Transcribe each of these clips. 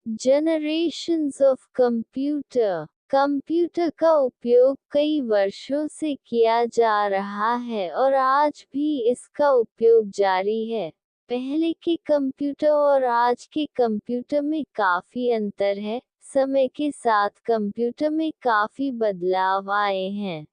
Generations of computer. Computer का उपयोग कई वर्षों से किया जा रहा है और आज भी इसका उपयोग जारी है। पहले के कंप्यूटर और आज के कंप्यूटर में काफी अंतर है। समय के साथ कंप्यूटर में काफी बदलाव आए हैं।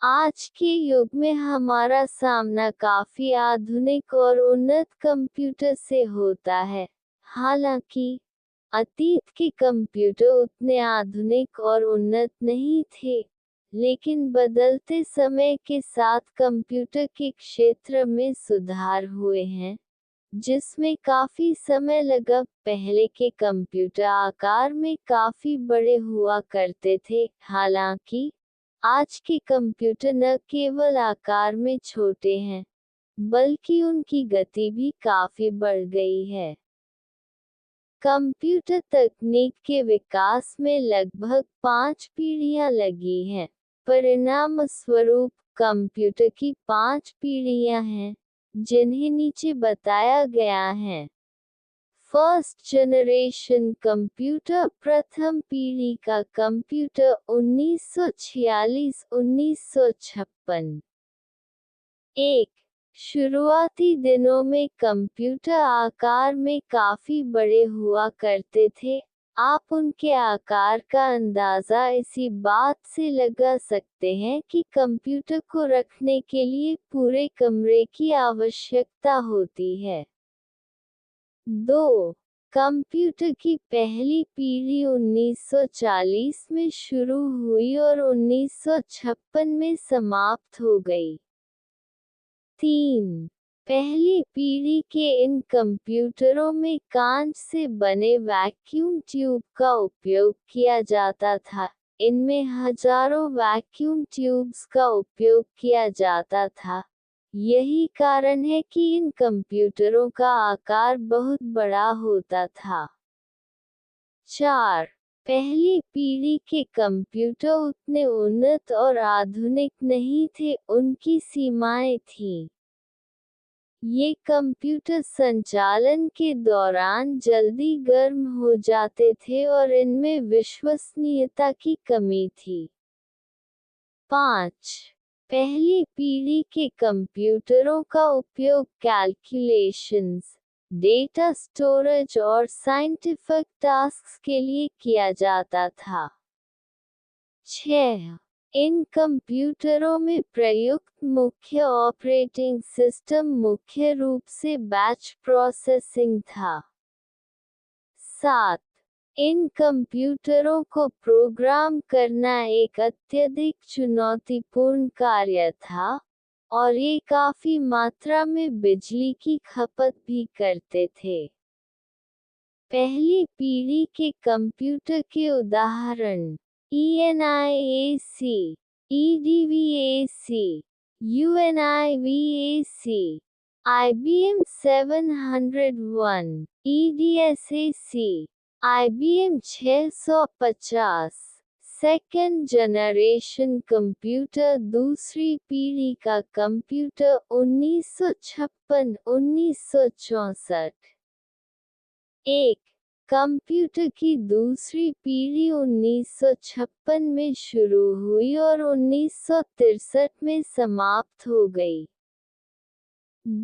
आज के युग में हमारा सामना काफी आधुनिक और उन्नत कंप्यूटर से होता है। हालांकि अतीत के कंप्यूटर उतने आधुनिक और उन्नत नहीं थे, लेकिन बदलते समय के साथ कंप्यूटर के क्षेत्र में सुधार हुए हैं, जिसमें काफी समय लगा। पहले के कंप्यूटर आकार में काफी बड़े हुआ करते थे, हालांकि आज के कंप्यूटर न केवल आकार में छोटे हैं, बल्कि उनकी गति भी काफी बढ़ गई है। कंप्यूटर तकनीक के विकास में लगभग 5 पीढ़ियां लगी हैं। परिणाम स्वरूप कंप्यूटर की 5 पीढ़ियां हैं, जिन्हें नीचे बताया गया है। First generation computer. प्रथम पीढ़ी का कंप्यूटर 1946-1956। 1. शुरुआती दिनों में कंप्यूटर आकार में काफी बड़े हुआ करते थे। आप उनके आकार का अंदाजा इसी बात से लगा सकते हैं कि कंप्यूटर को रखने के लिए पूरे कमरे की आवश्यकता होती है। 2. कंप्यूटर की पहली पीढ़ी 1940 में शुरू हुई और 1956 में समाप्त हो गई। 3. पहली पीढ़ी के इन कंप्यूटरों में कांच से बने वैक्यूम ट्यूब का उपयोग किया जाता था। इनमें हजारों वैक्यूम ट्यूब्स का उपयोग किया जाता था। यही कारण है कि इन कंप्यूटरों का आकार बहुत बड़ा होता था। 4. पहली पीढ़ी के कंप्यूटर उतने उन्नत और आधुनिक नहीं थे, उनकी सीमाएं थीं। ये कंप्यूटर संचालन के दौरान जल्दी गर्म हो जाते थे और इनमें विश्वसनीयता की कमी थी। 5. पहली पीढ़ी के कंप्यूटरों का उपयोग कैलकुलेशंस, डेटा स्टोरेज और साइंटिफिक टास्क्स के लिए किया जाता था। 6. इन कंप्यूटरों में प्रयुक्त मुख्य ऑपरेटिंग सिस्टम मुख्य रूप से बैच प्रोसेसिंग था। 7. इन कंप्यूटरों को प्रोग्राम करना एक अत्यधिक चुनौतीपूर्ण कार्य था, और ये काफी मात्रा में बिजली की खपत भी करते थे। पहली पीढ़ी के कंप्यूटर के उदाहरण ENIAC, EDVAC, UNIVAC, IBM 701, EDSAC, IBM 650। Second generation computer. दूसरी पीढ़ी का कंप्यूटर 1956-1964। 1. कंप्यूटर की दूसरी पीढ़ी 1956 में शुरू हुई और 1963 में समाप्त हो गई।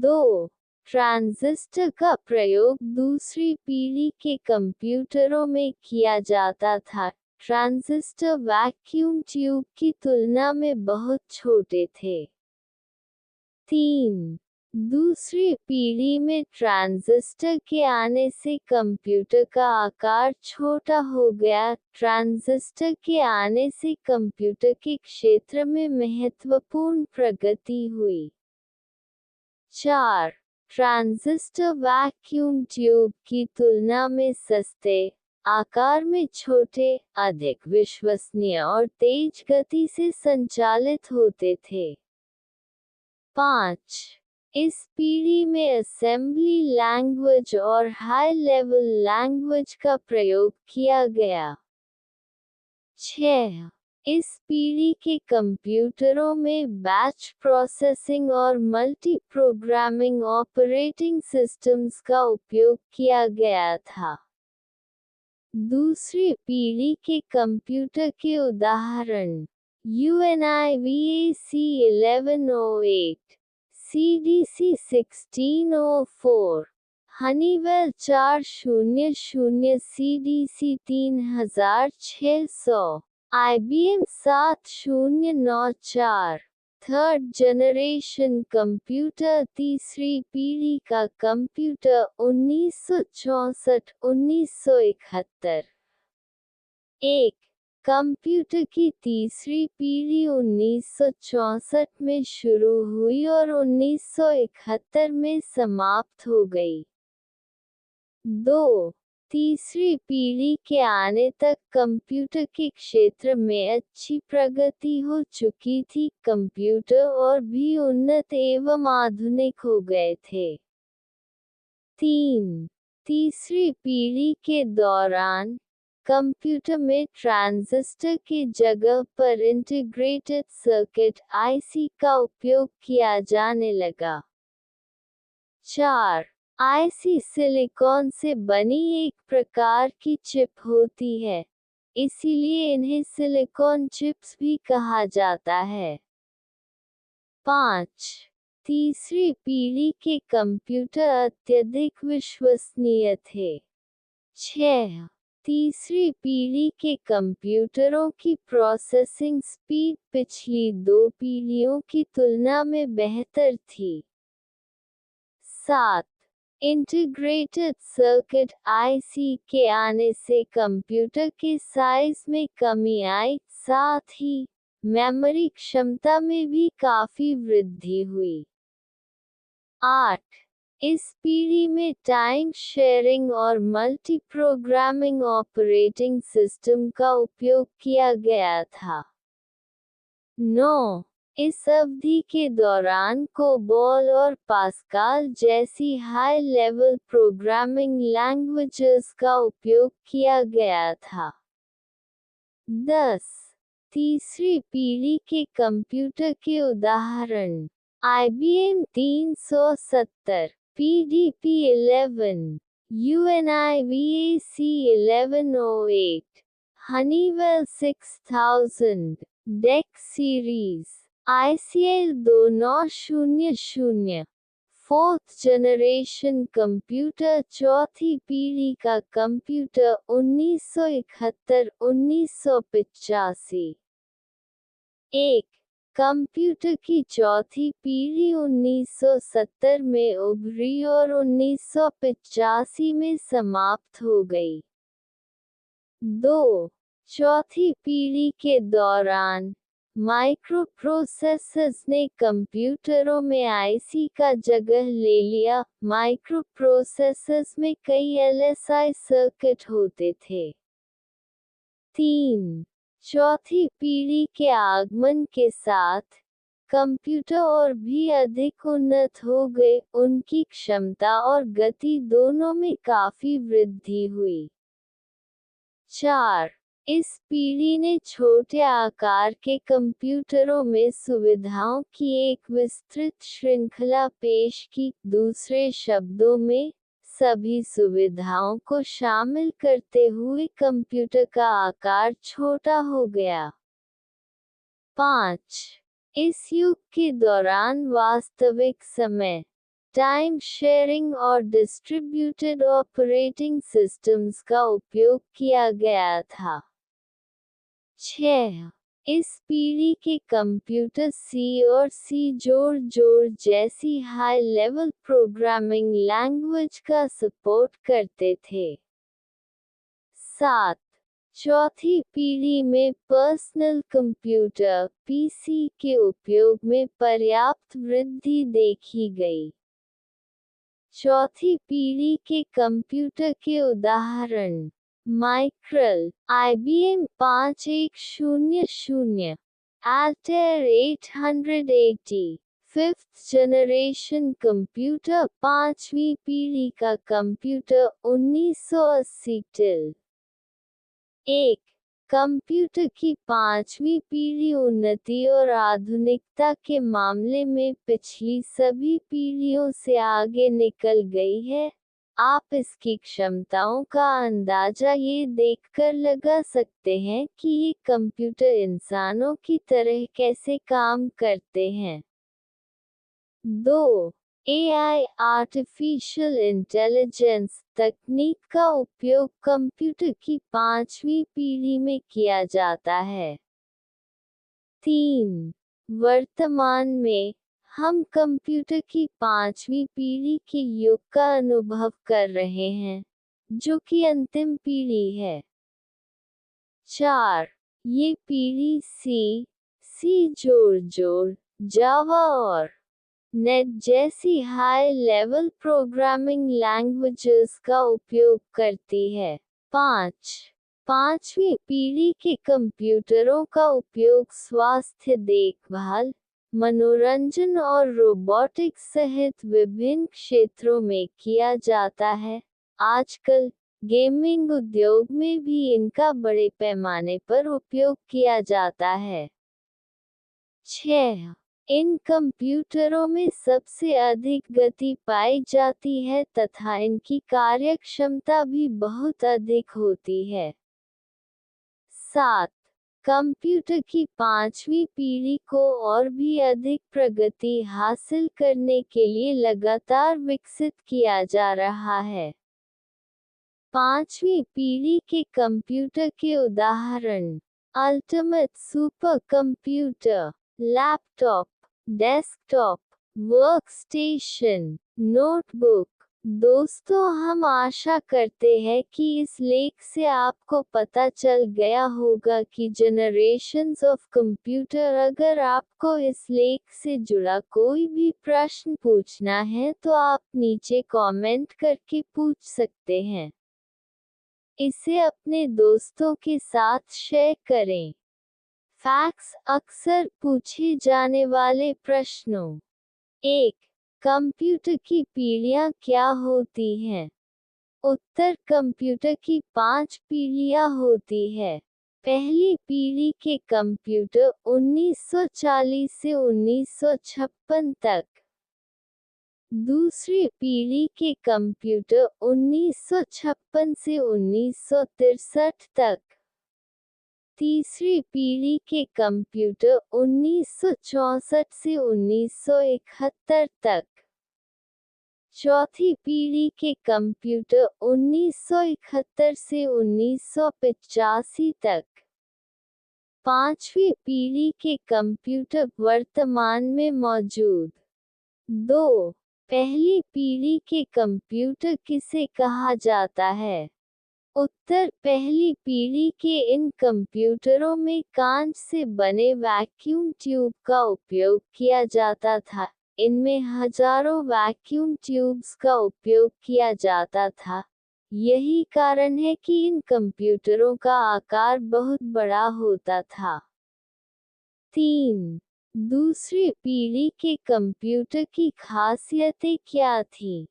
2. ट्रांजिस्टर का प्रयोग दूसरी पीढ़ी के कंप्यूटरों में किया जाता था। ट्रांजिस्टर वैक्यूम ट्यूब की तुलना में बहुत छोटे थे। 3. दूसरी पीढ़ी में ट्रांजिस्टर के आने से कंप्यूटर का आकार छोटा हो गया। ट्रांजिस्टर के आने से कंप्यूटर के क्षेत्र में महत्वपूर्ण प्रगति हुई। 4. ट्रांजिस्टर वैक्यूम ट्यूब की तुलना में सस्ते, आकार में छोटे, अधिक विश्वसनीय और तेज गति से संचालित होते थे। 5. इस पीढ़ी में असेंबली लैंग्वेज और हाई लेवल लैंग्वेज का प्रयोग किया गया। 6. इस पीढ़ी के कंप्यूटरों में बैच प्रोसेसिंग और मल्टी प्रोग्रामिंग ऑपरेटिंग सिस्टम्स का उपयोग किया गया था। दूसरी पीढ़ी के कंप्यूटर के उदाहरण UNIVAC 1108, CDC 1604, Honeywell 400, CDC 3600, IBM 7094। Third generation computer, तीसरी पीढ़ी का कंप्यूटर 1964-1971। एक कंप्यूटर की तीसरी पीढ़ी 1964 में शुरू हुई और 1971 में समाप्त हो गई। 2. तीसरी पीढ़ी के आने तक कंप्यूटर के क्षेत्र में अच्छी प्रगति हो चुकी थी, कंप्यूटर और भी उन्नत एवं आधुनिक हो गए थे। 3. तीसरी पीढ़ी के दौरान कंप्यूटर में ट्रांजिस्टर की जगह पर इंटीग्रेटेड सर्किट (IC) का उपयोग किया जाने लगा। 4. IC सिलिकॉन से बनी एक प्रकार की चिप होती है, इसीलिए इन्हें सिलिकॉन चिप्स भी कहा जाता है। 5. तीसरी पीढ़ी के कंप्यूटर अत्यधिक विश्वसनीय थे। 6. तीसरी पीढ़ी के कंप्यूटरों की प्रोसेसिंग स्पीड पिछली 2 पीढ़ियों की तुलना में बेहतर थी। 7. इंटीग्रेटेड सर्किट (IC) के आने से कंप्यूटर के साइज में कमी आई, साथ ही मेमोरी क्षमता में भी काफी वृद्धि हुई। 8. इस पीढ़ी में टाइम शेयरिंग और मल्टी प्रोग्रामिंग ऑपरेटिंग सिस्टम का उपयोग किया गया था। 9. इस अवधि के दौरान कोबोल और पास्कल जैसी हाई लेवल प्रोग्रामिंग लैंग्वेजेस का उपयोग किया गया था। 10. तीसरी पीढ़ी के कंप्यूटर के उदाहरण IBM 370, PDP-11, UNIVAC 1108, Honeywell 6000, DEC series, ICL 2900। Fourth generation computer, चौथी पीढ़ी का कंप्यूटर 1971-1985। 1. कंप्यूटर की चौथी पीढ़ी 1970 में उभरी और 1985 में समाप्त हो गई। 2. चौथी पीढ़ी के दौरान माइक्रोप्रोसेसर्स ने कंप्यूटरों में IC का जगह ले लिया। माइक्रोप्रोसेसर्स में कई LSI सर्किट होते थे। 3. चौथी पीढ़ी के आगमन के साथ कंप्यूटर और भी अधिक उन्नत हो गए, उनकी क्षमता और गति दोनों में काफी वृद्धि हुई। 4. इस पीढ़ी ने छोटे आकार के कंप्यूटरों में सुविधाओं की एक विस्तृत श्रृंखला पेश की, दूसरे शब्दों में, सभी सुविधाओं को शामिल करते हुए कंप्यूटर का आकार छोटा हो गया। 5. इस युग के दौरान वास्तविक समय, टाइम शेयरिंग और डिस्ट्रीब्यूटेड ऑपरेटिंग सिस्टम्स का उपयोग किया गया था। 6. इस पीढ़ी के कंप्यूटर C और C++ जैसी हाई लेवल प्रोग्रामिंग लैंग्वेज का सपोर्ट करते थे। 7. चौथी पीढ़ी में पर्सनल कंप्यूटर (PC) के उपयोग में पर्याप्त वृद्धि देखी गई। चौथी पीढ़ी के कंप्यूटर के उदाहरण माइक्रल, IBM 5100, Altair 880। Fifth generation computer, पांचवी पीढ़ी का कंप्यूटर 1980 टिल। 1. कंप्यूटर की पांचवी पीढ़ी उन्नति और आधुनिकता के मामले में पिछली सभी पीढ़ियों से आगे निकल गई है। आप इसकी क्षमताओं का अंदाजा ये देखकर लगा सकते हैं कि ये कंप्यूटर इंसानों की तरह कैसे काम करते हैं। 2. AI आर्टिफिशियल इंटेलिजेंस तकनीक का उपयोग कंप्यूटर की 5वीं पीढ़ी में किया जाता है। 3. वर्तमान में हम कंप्यूटर की 5वीं पीढ़ी के युग का अनुभव कर रहे हैं, जो कि अंतिम पीढ़ी है। 4. ये पीढ़ी सी जोड़ जावा और नेट जैसी हाई लेवल प्रोग्रामिंग लैंग्वेजेस का उपयोग करती है। 5. 5वीं पीढ़ी के कंप्यूटरों का उपयोग स्वास्थ्य देखभाल, मनोरंजन और रोबोटिक्स सहित विभिन्न क्षेत्रों में किया जाता है। आजकल गेमिंग उद्योग में भी इनका बड़े पैमाने पर उपयोग किया जाता है। 6. इन कंप्यूटरों में सबसे अधिक गति पाई जाती है तथा इनकी कार्यक्षमता भी बहुत अधिक होती है। 7. कंप्यूटर की 5वीं पीढ़ी को और भी अधिक प्रगति हासिल करने के लिए लगातार विकसित किया जा रहा है। 5वीं पीढ़ी के कंप्यूटर के उदाहरण ultimate super computer, laptop, desktop, workstation, notebook. दोस्तों, हम आशा करते हैं कि इस लेख से आपको पता चल गया होगा कि जनरेशंस ऑफ कंप्यूटर। अगर आपको इस लेख से जुड़ा कोई भी प्रश्न पूछना है तो आप नीचे कमेंट करके पूछ सकते हैं। इसे अपने दोस्तों के साथ शेयर करें। फैक्ट्स अक्सर पूछे जाने वाले प्रश्नों। 1. कंप्यूटर की पीढ़ियां क्या होती हैं? उत्तर: कंप्यूटर की 5 पीढ़ियां होती है। पहली पीढ़ी के कंप्यूटर 1940 से 1956 तक। दूसरी पीढ़ी के कंप्यूटर 1956 से 1963 तक। तीसरी पीढ़ी के कंप्यूटर 1964 से 1971 तक। चौथी पीढ़ी के कंप्यूटर 1971 से 1985 तक। पांचवी पीढ़ी के कंप्यूटर वर्तमान में मौजूद। 2. पहली पीढ़ी के कंप्यूटर किसे कहा जाता है? उत्तर: पहली पीढ़ी के इन कंप्यूटरों में कांच से बने वैक्यूम ट्यूब का उपयोग किया जाता था। इनमें हजारों वैक्यूम ट्यूब्स का उपयोग किया जाता था। यही कारण है कि इन कंप्यूटरों का आकार बहुत बड़ा होता था। 3. दूसरी पीढ़ी के कंप्यूटर की खासियतें क्या थीं?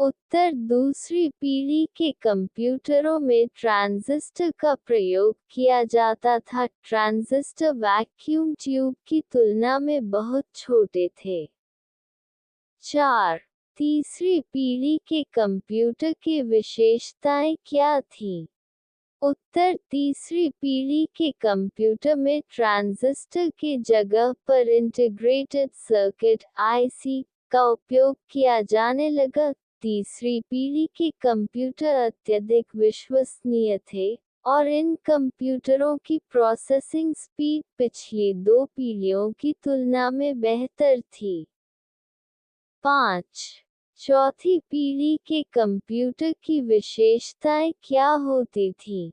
उत्तर: दूसरी पीढ़ी के कंप्यूटरों में ट्रांजिस्टर का प्रयोग किया जाता था। ट्रांजिस्टर वैक्यूम ट्यूब की तुलना में बहुत छोटे थे। 4. तीसरी पीढ़ी के कंप्यूटर की विशेषताएं क्या थीं? उत्तर: तीसरी पीढ़ी के कंप्यूटर में ट्रांजिस्टर की जगह पर इंटीग्रेटेड सर्किट (IC) का उपयोग किया जाने लगा। तीसरी पीढ़ी के कंप्यूटर अत्यधिक विश्वसनीय थे, और इन कंप्यूटरों की प्रोसेसिंग स्पीड पिछली 2 पीढ़ियों की तुलना में बेहतर थी। 5. चौथी पीढ़ी के कंप्यूटर की विशेषताएं क्या होती थीं?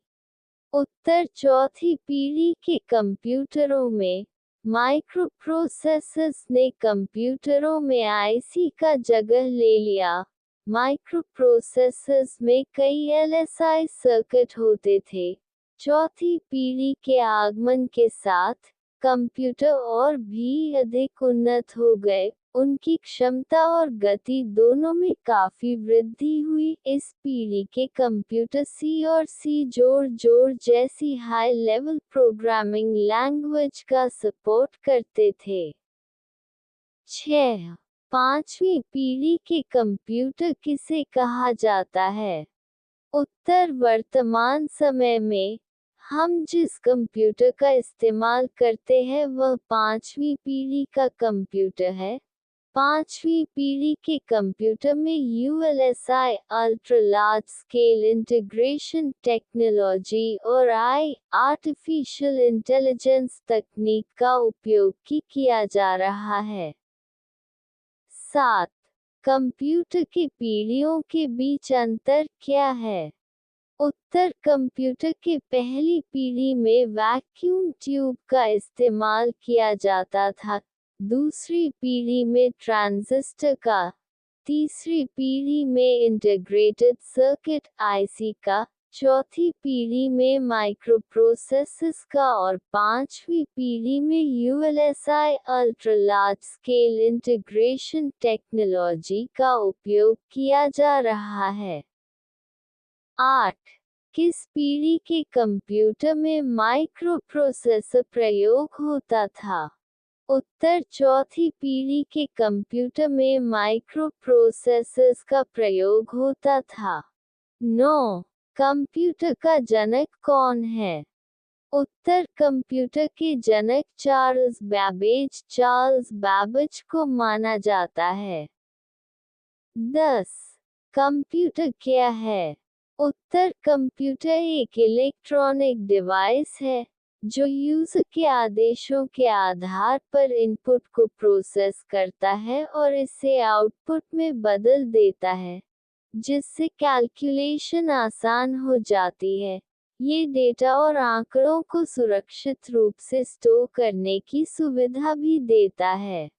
उत्तर: चौथी पीढ़ी के कंप्यूटरों में माइक्रोप्रोसेसर्स ने कंप्यूटरों में IC का जगह ले लिया। माइक्रोप्रोसेसर्स में कई LSI सर्किट होते थे। चौथी पीढ़ी के आगमन के साथ कंप्यूटर और भी अधिक उन्नत हो गए। उनकी क्षमता और गति दोनों में काफी वृद्धि हुई। इस पीढ़ी के कंप्यूटर C और C++ जैसी हाई लेवल प्रोग्रामिंग लैंग्वेज का सपोर्ट करते थे। 6. पांचवी पीढ़ी के कंप्यूटर किसे कहा जाता है? उत्तर वर्तमान समय में हम जिस कंप्यूटर का इस्तेमाल करते हैं वह पांचवी पीढ़ी का कंप्यूटर है। पांचवी पीढ़ी के कंप्यूटर में ULSI ultra large scale integration technology और आर्टिफिशियल इंटेलिजेंस तकनीक का उपयोग किया जा रहा है। 7. कंप्यूटर की पीढ़ियों के बीच अंतर क्या है? उत्तर कंप्यूटर के पहली पीढ़ी में वैक्यूम ट्यूब का इस्तेमाल किया जाता था, दूसरी पीढ़ी में ट्रांजिस्टर का, तीसरी पीढ़ी में इंटीग्रेटेड सर्किट IC का, चौथी पीढ़ी में माइक्रोप्रोसेसर्स का और पांचवी पीढ़ी में ULSI ultra large scale integration technology का उपयोग किया जा रहा है। 8. किस पीढ़ी के कंप्यूटर में माइक्रोप्रोसेसर प्रयोग होता था? उत्तर चौथी पीढ़ी के कंप्यूटर में माइक्रोप्रोसेसर्स का प्रयोग होता था। 9. कंप्यूटर का जनक कौन है? उत्तर कंप्यूटर के जनक चार्ल्स बैबेज को माना जाता है। 10. कंप्यूटर क्या है? उत्तर कंप्यूटर एक इलेक्ट्रॉनिक डिवाइस है जो यूजर के आदेशों के आधार पर इनपुट को प्रोसेस करता है और इसे आउटपुट में बदल देता है, जिससे कैलकुलेशन आसान हो जाती है। ये डेटा और आंकड़ों को सुरक्षित रूप से स्टोर करने की सुविधा भी देता है।